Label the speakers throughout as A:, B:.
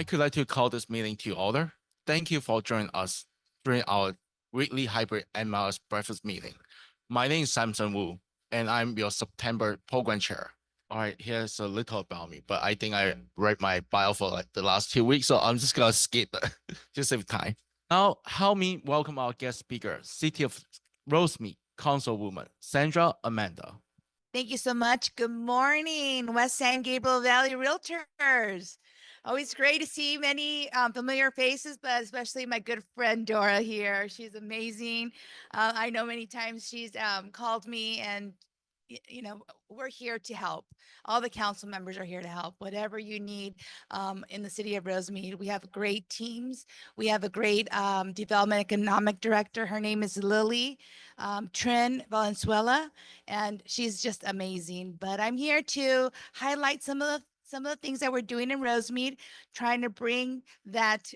A: I could like to call this meeting to order. Thank you for joining us during our weekly hybrid MLS breakfast meeting. My name is Samson Wu, and I'm your September program chair. All right, here's a little about me, but I think I read my bio for like the last 2 weeks, so I'm just gonna skip it to save time. Now, help me welcome our guest speaker, City of Rosemead Councilwoman Sandra Armenta.
B: Thank you so much. Good morning, West San Gabriel Valley Realtors. Always great to see many familiar faces, but especially my good friend Dora here. She's amazing. I know many times she's called me, and we're here to help. All the council members are here to help. Whatever you need in the city of Rosemead, we have great teams. We have a great development economic director. Her name is Lily Trin Valenzuela, and she's just amazing. But I'm here to highlight some of the things that we're doing in Rosemead, trying to bring that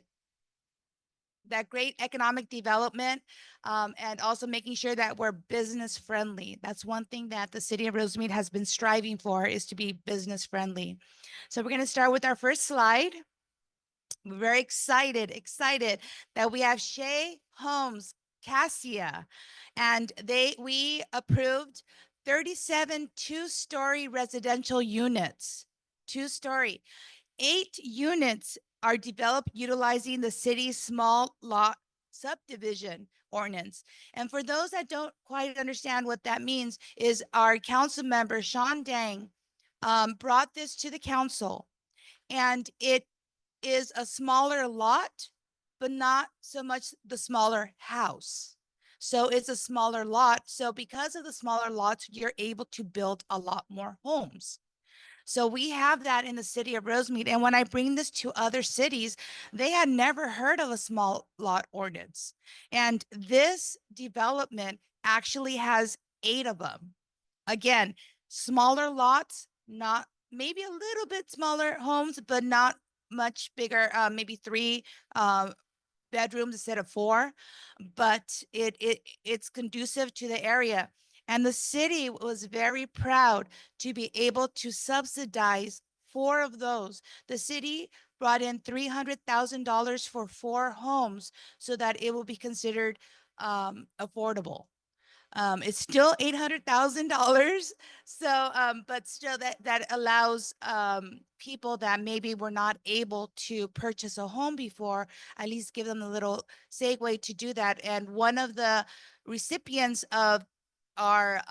B: great economic development, and also making sure that we're business friendly. That's one thing that the city of Rosemead has been striving for, is to be business friendly. So we're going to start with our first slide. We're very excited that we have Shea Homes Cassia, and we approved 37 two-story residential units. Two-story. 8 units are developed utilizing the city's small lot subdivision ordinance. And for those that don't quite understand what that means, is our council member, Sean Dang, brought this to the council, and it is a smaller lot, but not so much the smaller house. So it's a smaller lot. So because of the smaller lots, you're able to build a lot more homes. So we have that in the city of Rosemead. And when I bring this to other cities, they had never heard of a small lot ordinance. And this development actually has 8 of them. Again, smaller lots, not maybe a little bit smaller homes, but not much bigger, maybe 3 bedrooms instead of 4, but it's conducive to the area. And the city was very proud to be able to subsidize 4 of those. The city brought in $300,000 for 4 homes so that it will be considered affordable. It's still $800,000. So, but still that allows people that maybe were not able to purchase a home before, at least give them a little segue to do that. And one of the recipients of our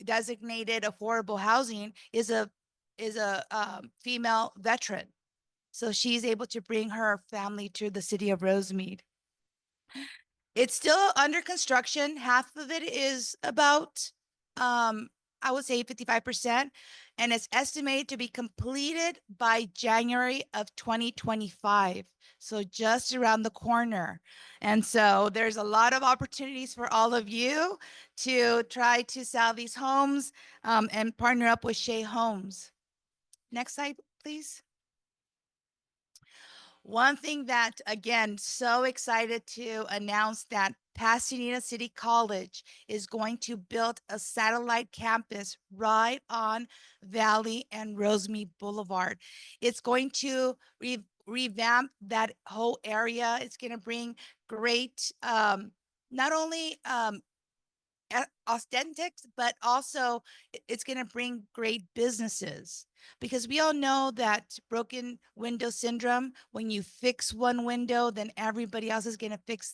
B: designated affordable housing is a female veteran. So she's able to bring her family to the city of Rosemead. It's still under construction. Half of it is about, I would say 55%, and it's estimated to be completed by January of 2025. So just around the corner. And so there's a lot of opportunities for all of you to try to sell these homes, and partner up with Shea Homes. Next slide, please. One thing that, again, so excited to announce that Pasadena City College is going to build a satellite campus right on Valley and Rosemead Boulevard. It's going to revamp that whole area. It's going to bring great, not only aesthetics, but also it's going to bring great businesses, because we all know that broken window syndrome. When you fix one window, then everybody else is going to fix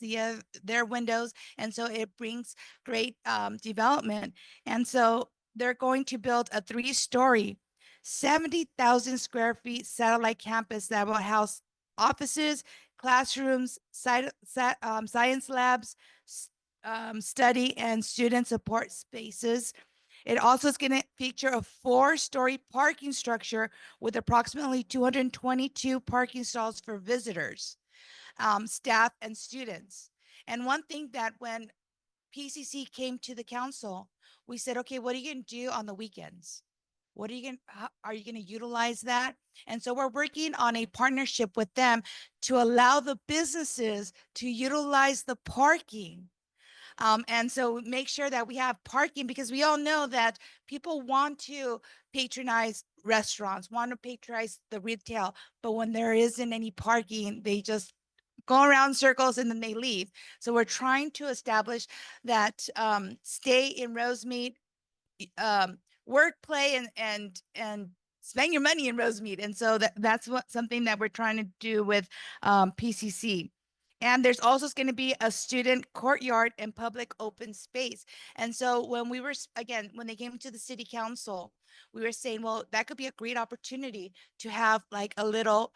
B: their windows, and so it brings great development. And so they're going to build a 3-story 70,000 square feet satellite campus that will house offices, classrooms, science labs, study and student support spaces. It also is going to feature a 4-story parking structure with approximately 222 parking stalls for visitors, staff, and students. And one thing that when PCC came to the council, we said, okay, what are you going to do on the weekends? What are you going to, are you going to utilize that? And so we're working on a partnership with them to allow the businesses to utilize the parking And so make sure that we have parking, because we all know that people want to patronize restaurants, want to patronize the retail, but when there isn't any parking, they just go around circles and then they leave. So we're trying to establish that stay in Rosemead, work, play, and spend your money in Rosemead. And so that's what something that we're trying to do with PCC. And there's also going to be a student courtyard and public open space. And so when we were, again, when they came to the city council, we were saying, well, that could be a great opportunity to have like a little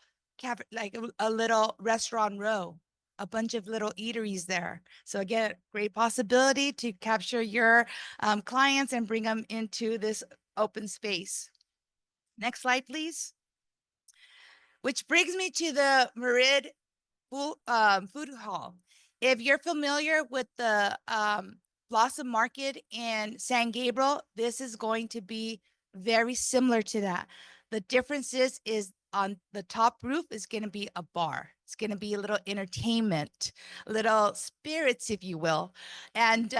B: a little restaurant row, a bunch of little eateries there. So again, great possibility to capture your clients and bring them into this open space. Next slide, please. Which brings me to the Merid food hall. If you're familiar with the Blossom Market in San Gabriel, this is going to be very similar to that. The difference is on the top roof is going to be a bar. It's going to be a little entertainment, little spirits, if you will. And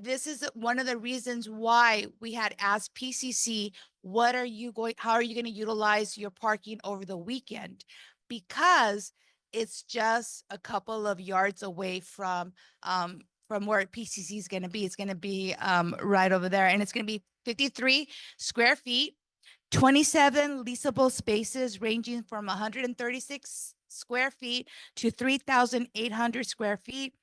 B: this is one of the reasons why we had asked PCC, how are you going to utilize your parking over the weekend? Because it's just a couple of yards away from where PCC is going to be. It's going to be right over there, and it's going to be 53 square feet, 27 leasable spaces ranging from 136 square feet to 3,800 square feet.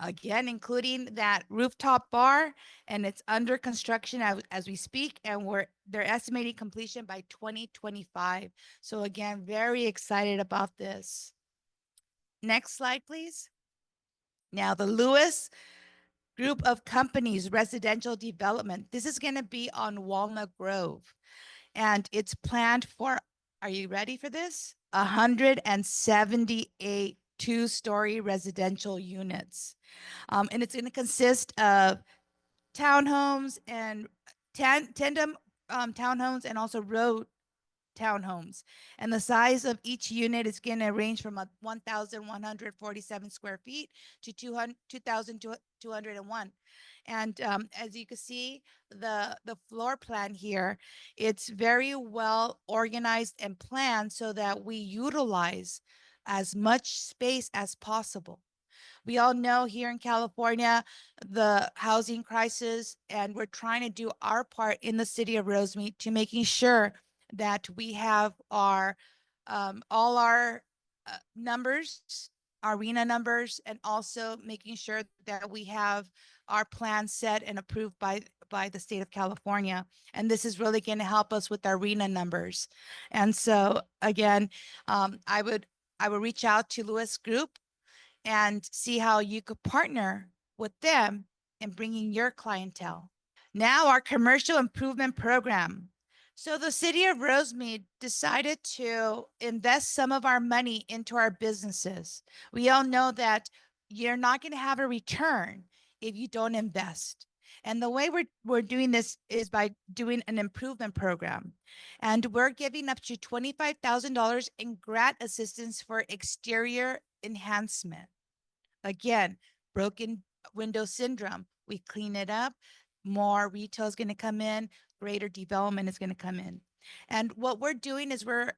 B: Again, including that rooftop bar, and it's under construction as we speak, and they're estimating completion by 2025. So again, very excited about this. Next slide, please. Now, the Lewis Group of Companies residential development. This is going to be on Walnut Grove, and it's planned for, are you ready for this? 178 two-story residential units. And it's going to consist of townhomes and tandem townhomes and also row townhomes. And the size of each unit is going to range from 1,147 square feet to 2,201. And as you can see, the floor plan here, it's very well organized and planned so that we utilize as much space as possible. We all know here in California, the housing crisis, and we're trying to do our part in the city of Rosemead to making sure that we have our all our numbers, our arena numbers, and also making sure that we have our plan set and approved by the state of California. And this is really going to help us with our arena numbers. And so again, I would reach out to Lewis Group and see how you could partner with them in bringing your clientele. Now, our commercial improvement program. So the city of Rosemead decided to invest some of our money into our businesses. We all know that you're not going to have a return if you don't invest. And the way we're doing this is by doing an improvement program. And we're giving up to $25,000 in grant assistance for exterior enhancement. Again, broken window syndrome. We clean it up. More retail is going to come in. Greater development is going to come in. And what we're doing is we're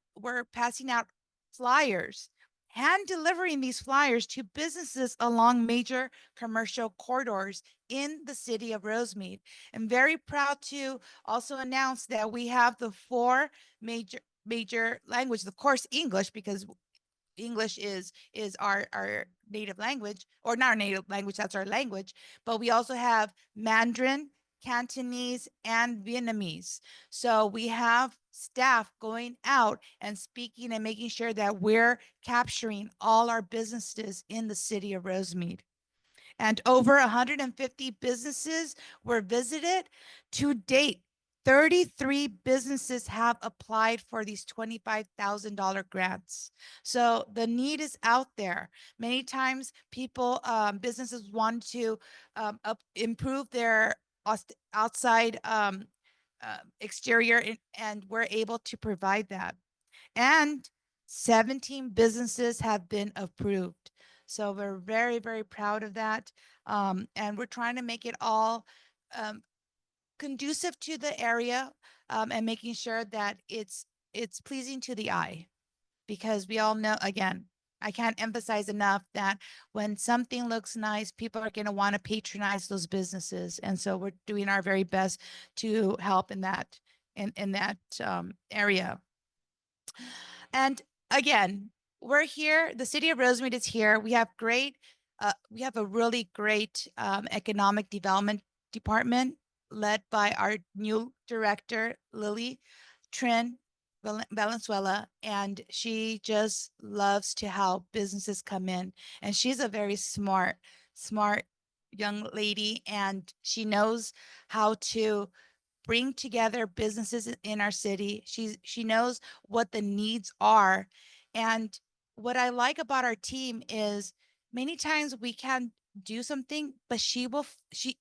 B: passing out flyers, hand delivering these flyers to businesses along major commercial corridors in the city of Rosemead. I'm very proud to also announce that we have the 4 major languages, of course, English, because English is our native language, or not our native language, that's our language, but we also have Mandarin, Cantonese, and Vietnamese. So we have staff going out and speaking and making sure that we're capturing all our businesses in the city of Rosemead. And over 150 businesses were visited. To date, 33 businesses have applied for these $25,000 grants. So the need is out there. Many times people, businesses want to improve their outside exterior, and we're able to provide that. And 17 businesses have been approved. So we're very, very proud of that. And we're trying to make it all conducive to the area, and making sure that it's pleasing to the eye, because we all know, again, I can't emphasize enough that when something looks nice, people are going to want to patronize those businesses. And so we're doing our very best to help in that, in that area. And again, we're here. The city of Rosemead is here. We have we have a really great economic development department led by our new director, Lily Trin Valenzuela, and she just loves to help businesses come in. And she's a very smart young lady, and she knows how to bring together businesses in our city. She knows what the needs are. And what I like about our team is many times we can do something, but she,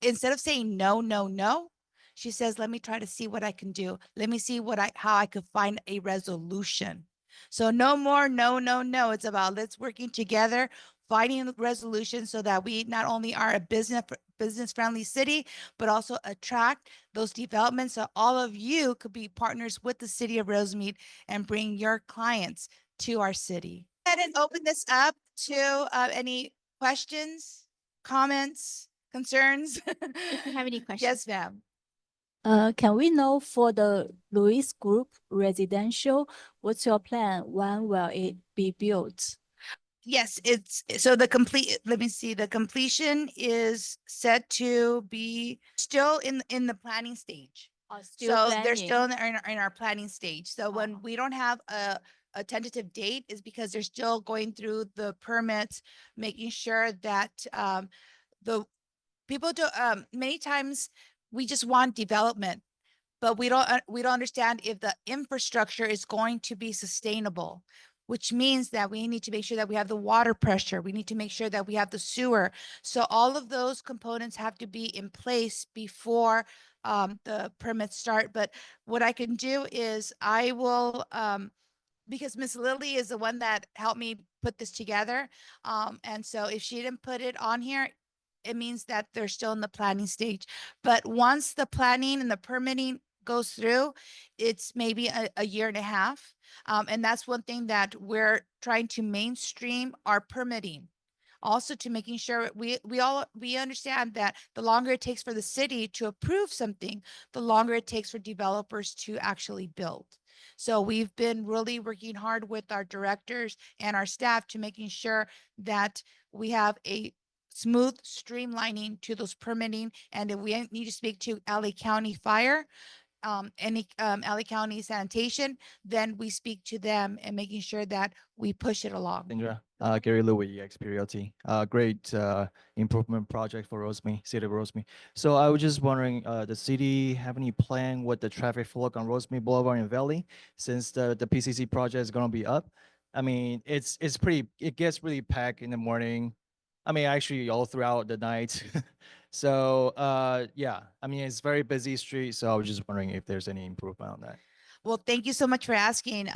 B: instead of saying no, no, no, she says, let me try to see what I can do. Let me see how I could find a resolution. So no more, no, no, no. It's about let's working together, finding resolutions so that we not only are a business friendly city, but also attract those developments so all of you could be partners with the city of Rosemead and bring your clients to our city. Go ahead and open this up to any questions, comments, concerns.
C: If you have any questions.
B: Yes, ma'am.
C: Can we know for the Louis Group residential, what's your plan? When will it be built?
B: Yes, it's so the complete, let me see, the completion is set to be still in the planning stage.
C: Still
B: So they're
C: planning.
B: still in our planning stage. So when
C: Uh-huh.
B: we don't have a tentative date is because they're still going through the permits, making sure that the people do many times we just want development, but we don't understand if the infrastructure is going to be sustainable, which means that we need to make sure that we have the water pressure. We need to make sure that we have the sewer. So all of those components have to be in place before the permits start. But what I can do is I will because Miss Lily is the one that helped me put this together. And so if she didn't put it on here, it means that they're still in the planning stage. But once the planning and the permitting goes through, it's maybe a year and a half. And that's one thing that we're trying to mainstream our permitting. Also to making sure we understand that the longer it takes for the city to approve something, the longer it takes for developers to actually build. So we've been really working hard with our directors and our staff to making sure that we have a smooth streamlining to those permitting. And if we need to speak to LA County Fire, any LA County Sanitation, then we speak to them and making sure that we push it along.
D: Sandra, Gary Louis, XP great improvement project for Rosemead, City of Rosemead. So I was just wondering, the city have any plan with the traffic flow on Rosemead Boulevard and Valley since the PCC project is going to be up? I mean, it gets really packed in the morning. I mean, actually all throughout the night. So yeah, I mean, it's very busy street. So I was just wondering if there's any improvement on that.
B: Well, thank you so much for asking.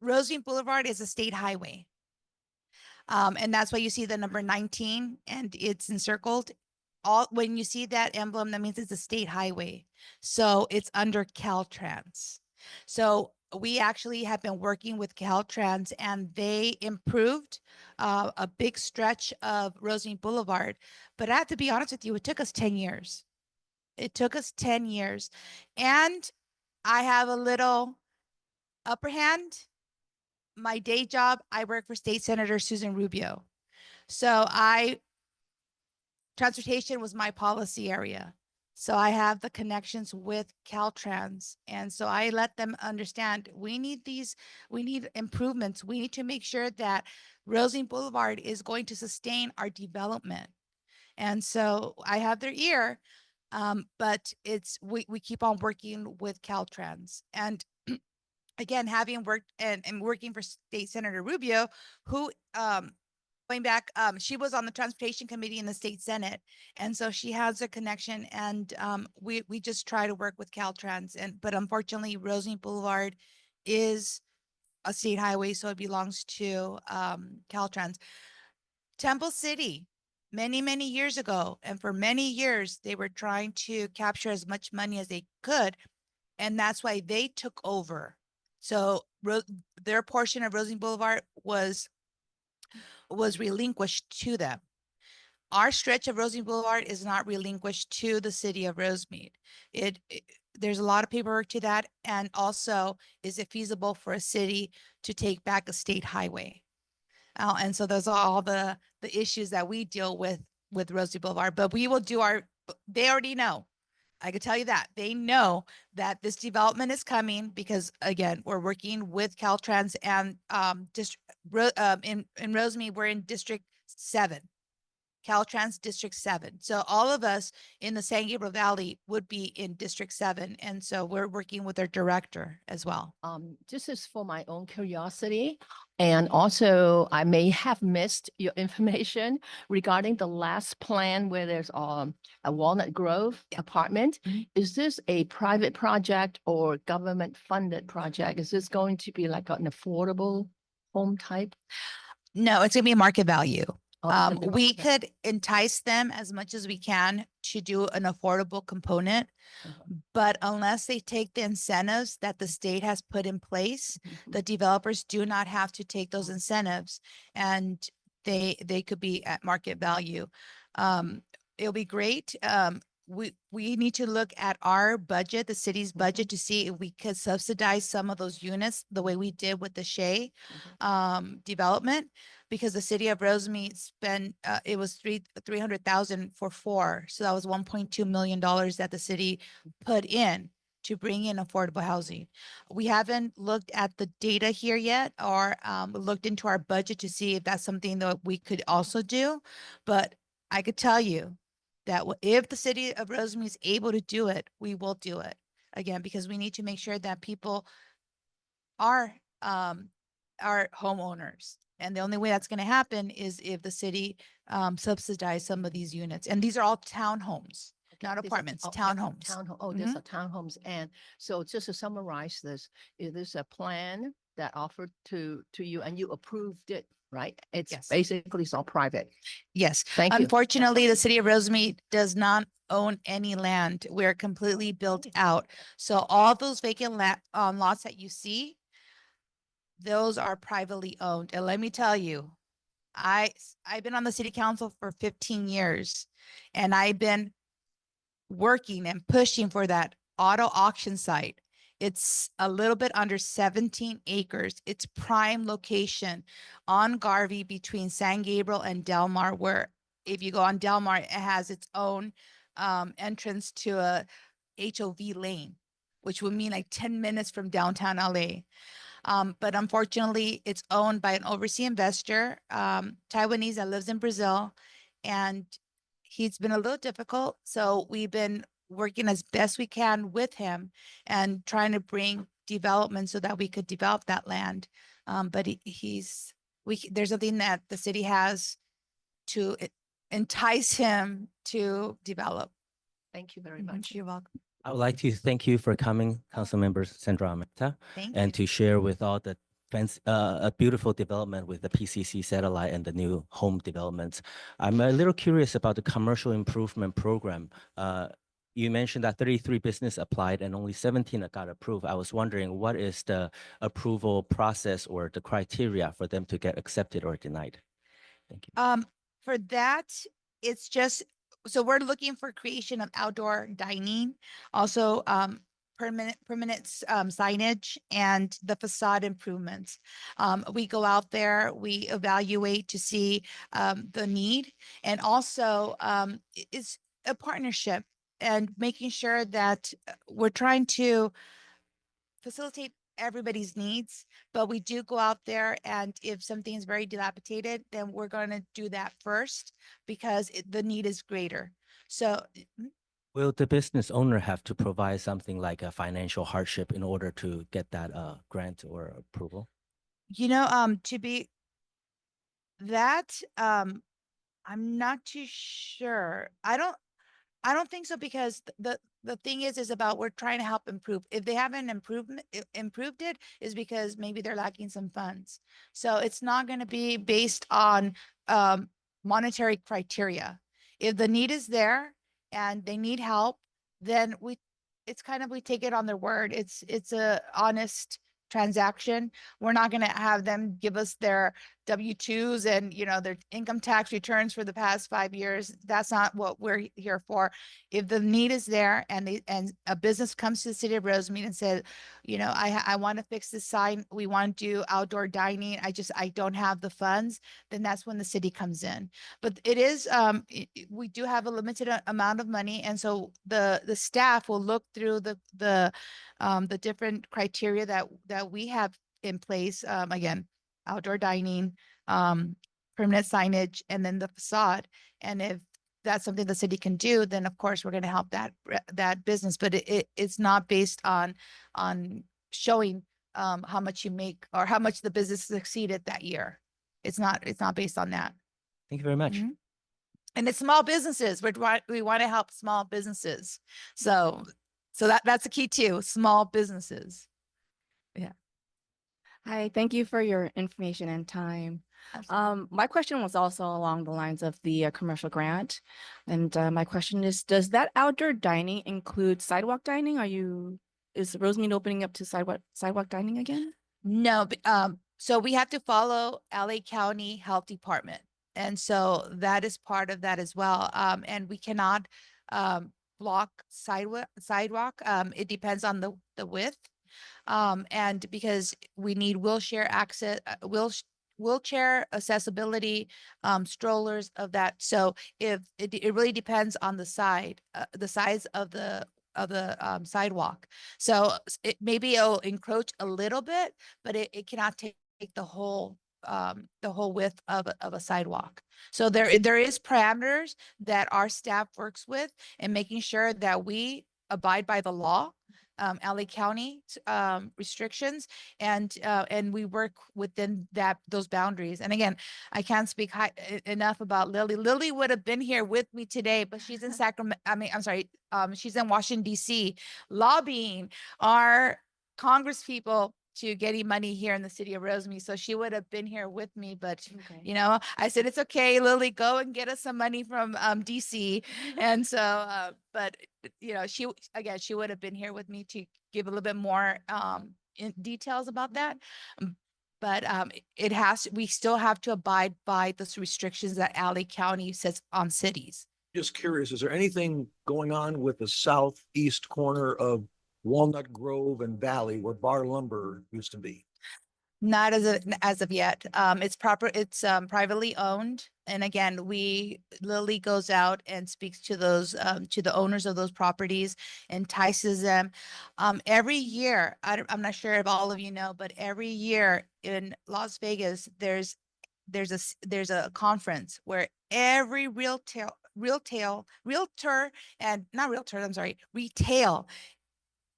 B: Rosemead Boulevard is a state highway. And that's why you see the number 19 and it's encircled. When you see that emblem, that means it's a state highway. So it's under Caltrans. So we actually have been working with Caltrans and they improved a big stretch of Rosemead Boulevard. But I have to be honest with you, it took us 10 years. It took us 10 years. And I have a little upper hand. My day job, I work for State Senator Susan Rubio. So transportation was my policy area. So I have the connections with Caltrans. And so I let them understand we need improvements. We need to make sure that Rosemead Boulevard is going to sustain our development. And so I have their ear, but we keep on working with Caltrans. And again, having worked and working for State Senator Rubio, who going back, she was on the transportation committee in the state senate, and so she has a connection. And we just try to work with Caltrans, but unfortunately, Rosemead Boulevard is a state highway, so it belongs to Caltrans. Temple City, many years ago, and for many years they were trying to capture as much money as they could, and that's why they took over. So their portion of Rosemead Boulevard was relinquished to them. Our stretch of Rosemead Boulevard is not relinquished to the city of Rosemead. There's a lot of paperwork to that, and also, is it feasible for a city to take back a state highway? And so those are all the issues that we deal with Rosemead Boulevard. But we will do they already know. I could tell you that they know that this development is coming because, again, we're working with Caltrans and in Rosemead, we're in District 7. Caltrans District 7. So all of us in the San Gabriel Valley would be in District 7. And so we're working with our director as well.
E: This is for my own curiosity. And also I may have missed your information regarding the last plan where there's a Walnut Grove apartment. Is this a private project or government funded project? Is this going to be like an affordable home type?
B: No, it's gonna be market value.
E: Oh,
B: We could entice them as much as we can to do an affordable component, but unless they take the incentives that the state has put in place, the developers do not have to take those incentives, and they could be at market value. It'll be great. We need to look at our budget, the city's budget, to see if we could subsidize some of those units the way we did with the Shea development, because the city of Rosemead spent it was 300,000 for 4, so that was $1.2 million that the city put in to bring in affordable housing. We haven't looked at the data here yet, or looked into our budget to see if that's something that we could also do, but I could tell you that if the city of Rosemead is able to do it, we will do it, again, because we need to make sure that people are homeowners. And the only way that's going to happen is if the city subsidize some of these units. And these are all townhomes, not apartments, townhomes.
E: These are townhomes. And so just to summarize this, is this a plan that offered to you and you approved it, right? It's
B: Yes.
E: basically it's all private.
B: Yes.
E: Thank you.
B: Unfortunately, the city of Rosemead does not own any land. We're completely built out. So all those vacant lots that you see, those are privately owned. And let me tell you, I've been on the city council for 15 years, and I've been working and pushing for that auto auction site. It's a little bit under 17 acres. It's prime location on Garvey between San Gabriel and Del Mar, where if you go on Del Mar, it has its own entrance to a HOV lane, which would mean like 10 minutes from downtown LA. But unfortunately, it's owned by an overseas investor, Taiwanese that lives in Brazil, and he's been a little difficult. So we've been working as best we can with him and trying to bring development so that we could develop that land. But there's something that the city has to entice him to develop.
E: Thank you very much.
B: You're welcome.
F: I would like to thank you for coming, Council Members Sandra Armenta,
B: Thank
F: and
B: you.
F: to share with all the a beautiful development with the PCC satellite and the new home developments. I'm a little curious about the commercial improvement program. You mentioned that 33 business applied and only 17 got approved. I was wondering, what is the approval process or the criteria for them to get accepted or denied? Thank you.
B: For that, it's just, so we're looking for creation of outdoor dining, also permanent signage, and the facade improvements. We go out there, we evaluate to see the need, and also it's a partnership and making sure that we're trying to facilitate everybody's needs, but we do go out there, and if something is very dilapidated, then we're going to do that first because the need is greater. So
F: will the business owner have to provide something like a financial hardship in order to get that grant or approval?
B: you know, to be that, I'm not too sure. I don't think so, because the thing is about we're trying to help improve. If they haven't improved it, is because maybe they're lacking some funds. So it's not going to be based on monetary criteria. If the need is there and they need help, then it's kind of, we take it on their word. It's a honest transaction. We're not going to have them give us their W-2s and, you know, their income tax returns for the past 5 years. That's not what we're here for. If the need is there and a business comes to the city of Rosemead and said, you know, I want to fix this sign, we want to do outdoor dining, I don't have the funds, then that's when the city comes in. But it is, we do have a limited amount of money. And so the staff will look through the different criteria that we have in place. Again, outdoor dining, permanent signage, and then the facade. And if that's something the city can do, then of course we're going to help that business. But it's not based on showing how much you make or how much the business succeeded that year. It's not based on that.
F: Thank you very much.
B: Mhm. And it's small businesses. We want to help small businesses. So that's the key too, small businesses.
G: Hi, thank you for your information and time.
B: Absolutely.
G: My question was also along the lines of the commercial grant. And my question is, does that outdoor dining include sidewalk dining? Is Rosemead opening up to sidewalk dining again?
B: No, so we have to follow LA County Health Department. And so that is part of that as well. And we cannot block sidewalk. It depends on the width. And because we need wheelchair access, wheelchair accessibility, strollers of that. So if it really depends on the size of the sidewalk. So maybe it'll encroach a little bit, but it cannot take the whole width of a sidewalk. So there is parameters that our staff works with in making sure that we abide by the law, LA County restrictions, and we work within those boundaries. And again, I can't speak enough about Lily. Lily would have been here with me today, but she's in Sacramento. She's in Washington D.C. lobbying our Congress people to getting money here in the city of Rosemead. So she would have been here with me, but
G: Okay.
B: you know, I said, it's okay, Lily, go and get us some money from DC. And so, but you know, she would have been here with me to give a little bit more in details about that. But we still have to abide by those restrictions that LA County says on cities.
H: Just curious, is there anything going on with the southeast corner of Walnut Grove and Valley where Bar Lumber used to be?
B: Not as of yet. It's privately owned. And again, Lily goes out and speaks to those, to the owners of those properties, entices them. Every year, I'm not sure if all of you know, but every year in Las Vegas, there's a conference where every retail,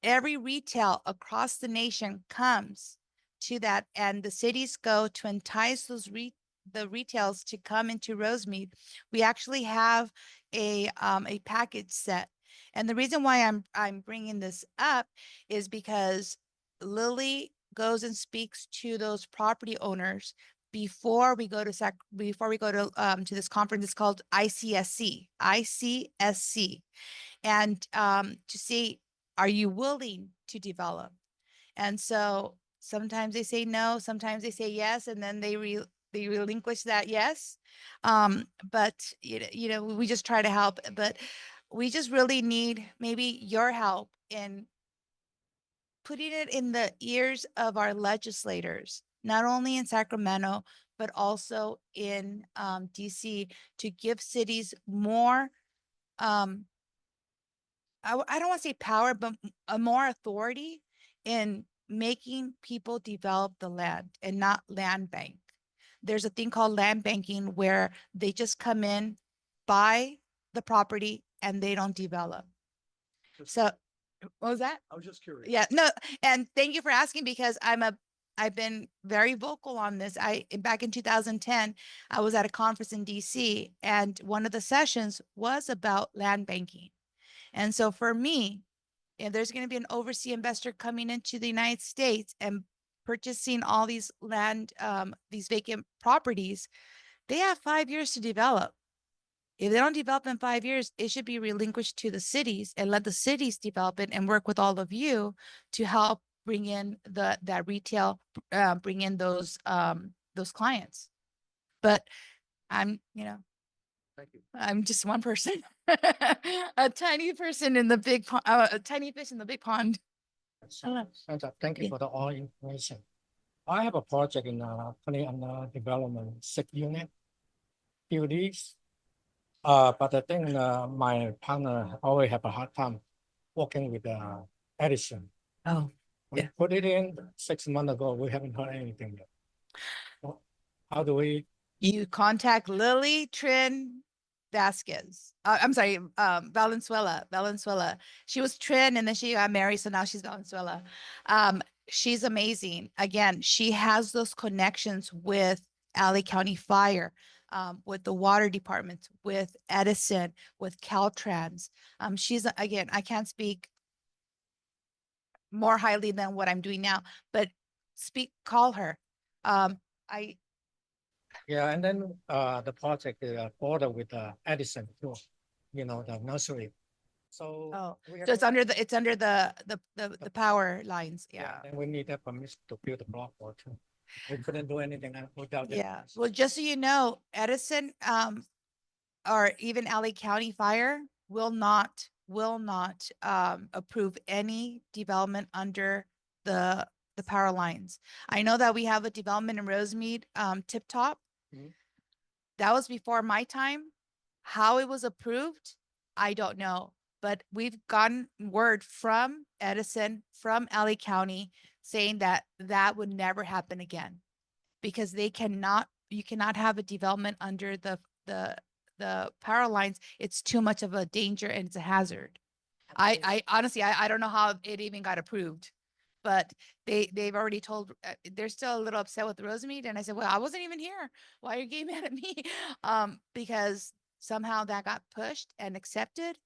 B: every retail across the nation comes to that, and the cities go to entice the retails to come into Rosemead. We actually have a package set, and the reason why I'm bringing this up is because Lily goes and speaks to those property owners before we go to to this conference. It's called ICSC, and to see, are you willing to develop? And so sometimes they say no, sometimes they say yes, and then they relinquish that yes. But you know, we just try to help, but we just really need maybe your help in putting it in the ears of our legislators, not only in Sacramento, but also in DC, to give cities more I don't want to say power, but a more authority in making people develop the land and not land bank. There's a thing called land banking where they just come in, buy the property, and they don't develop. So what was that?
H: I was just curious.
B: Yeah, no, and thank you for asking, because I've been very vocal on this. Back in 2010, I was at a conference in DC, and one of the sessions was about land banking. And so for me, if there's going to be an overseas investor coming into the United States and purchasing all these land, these vacant properties, they have 5 years to develop. If they don't develop in 5 years, it should be relinquished to the cities and let the cities develop it and work with all of you to help bring in that retail, bring in those clients. But I'm,
H: Thank you.
B: I'm just one person, a tiny person in the big, a tiny fish in the big pond.
I: Sandra, thank you
B: Yeah.
I: for the all information. I have a project in currently under development 6 unit, few leads. But I think my partner always have a hard time working with Edison.
B: Oh,
I: We
B: yeah.
I: put it in 6 months ago. We haven't heard anything yet. So how do we?
B: You contact Lily Trin Vasquez. I'm sorry, Valenzuela. She was Trin and then she got married, so now she's Valenzuela. She's amazing. Again, she has those connections with LA County Fire, with the water departments, with Edison, with Caltrans. She's, again, I can't speak more highly than what I'm doing now, but call her.
I: Yeah, and then the project is border with Edison too, the nursery. So
B: Oh,
I: we
B: so
I: have
B: it's under the power lines, yeah.
I: and we need that permission to build the block wall too. We couldn't do anything without that.
B: Yeah, well, just so you know, Edison, or even LA County Fire will not approve any development under the power lines. I know that we have a development in Rosemead, Tip Top.
I: Mhm.
B: That was before my time. How it was approved, I don't know. But we've gotten word from Edison, from LA County, saying that that would never happen again. Because you cannot have a development under the power lines. It's too much of a danger and it's a hazard. I honestly, I don't know how it even got approved, but they've already told, they're still a little upset with Rosemead. And I said, well, I wasn't even here. Why are you getting mad at me? Because somehow that got pushed and accepted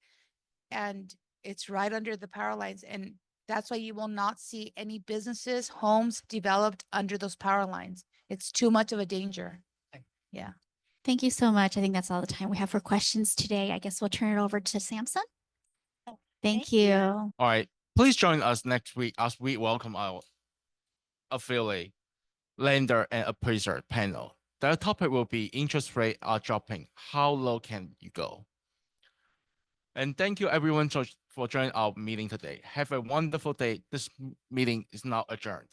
B: and it's right under the power lines. And that's why you will not see any businesses, homes developed under those power lines. It's too much of a danger. Yeah.
J: Thank you so much. I think that's all the time we have for questions today. I guess we'll turn it over to Samson. Thank you.
A: All right. Please join us next week as we welcome our affiliate, lender and appraiser panel. Their topic will be interest rate are dropping. How low can you go? And thank you everyone for joining our meeting today. Have a wonderful day. This meeting is now adjourned.